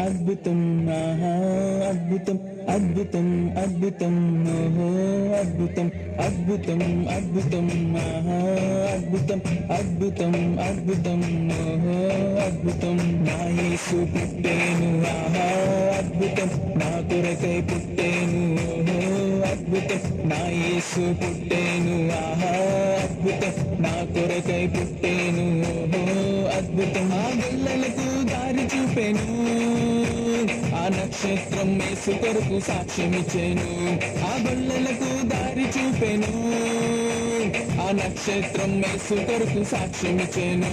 అద్భుతం ఆహా అద్భుతం అద్భుతం అద్భుతం ఓహో అద్భుతం అద్భుతం అద్భుతం ఆహా అద్భుతం అద్భుతం అద్భుతం ఓహో అద్భుతం నా యేసు పుట్టేను ఆహా అద్భుతం నా కొరకై పుట్టేను ఓహో అద్భుతం నా యేసు పుట్టేను ఆహా అద్భుతం నా కొరకై పుట్టేను ఓహో అద్భుతం ఆ గొల్లలకు దారి చూపెను ఆ నక్షత్రం యేసు కొరకు సాక్ష్యమిచ్చెను ఆ గొల్లలకు దారి చూపెను ఆ నక్షత్రం యేసు కొరకు సాక్ష్యమిచ్చెను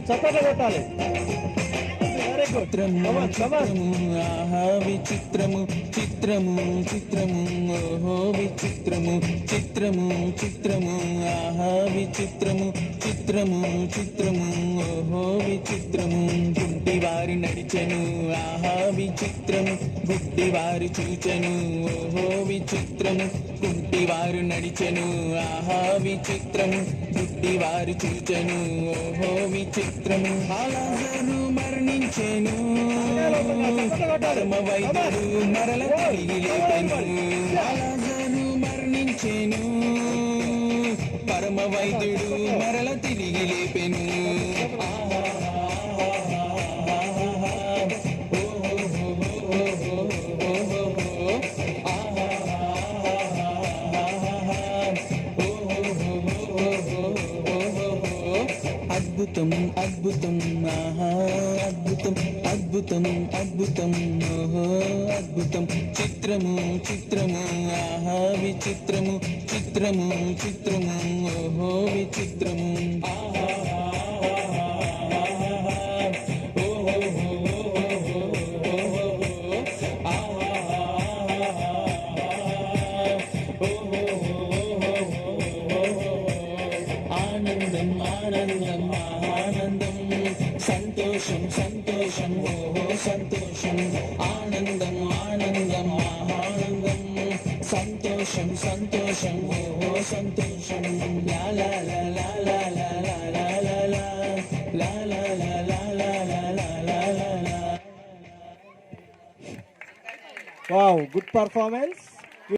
చప్పట్లు కొట్టాలి. ఆహా విచిత్రము చిత్రము చిత్రము ఓహో విచిత్రము చిత్రము చిత్రము ఆహా విచిత్రము చిత్రము చిత్రము ఓహో విచిత్రము గుడ్డి వారి నడిచెను ఆహా విచిత్రము గుడ్డి వారి చూచెను ఓహో విచిత్రము గుడ్డి వారు నడిచెను ఆహా విచిత్రము గుడ్డి వారు చూచెను ఓహో విచిత్రము లాజరు మరణించెను పరమ వైద్యుడు మరల తిరిగి లేపెను లాజరు మరణించెను పరమ వైద్యుడు మరల తిరిగి లేపెను అద్భుతం అద్భుతం ఆహా అద్భుతం అద్భుతం అద్భుతం ఓహో అద్భుతం చిత్రము చిత్రము ఆహా విచిత్రము చిత్రము చిత్రము ఓహో విచిత్రము ఆనందం ఆనందం ఆనందం సంతోషం సంతోషం ఓహో సంతోషం ఆనందం ఆనందం ఆనందం సంతోషం సంతోషం ఓహో సంతోషం లా లా లా లా లా లా లా లా లా లా లా లా లా లా లా లా లా లా. Wow, good performance.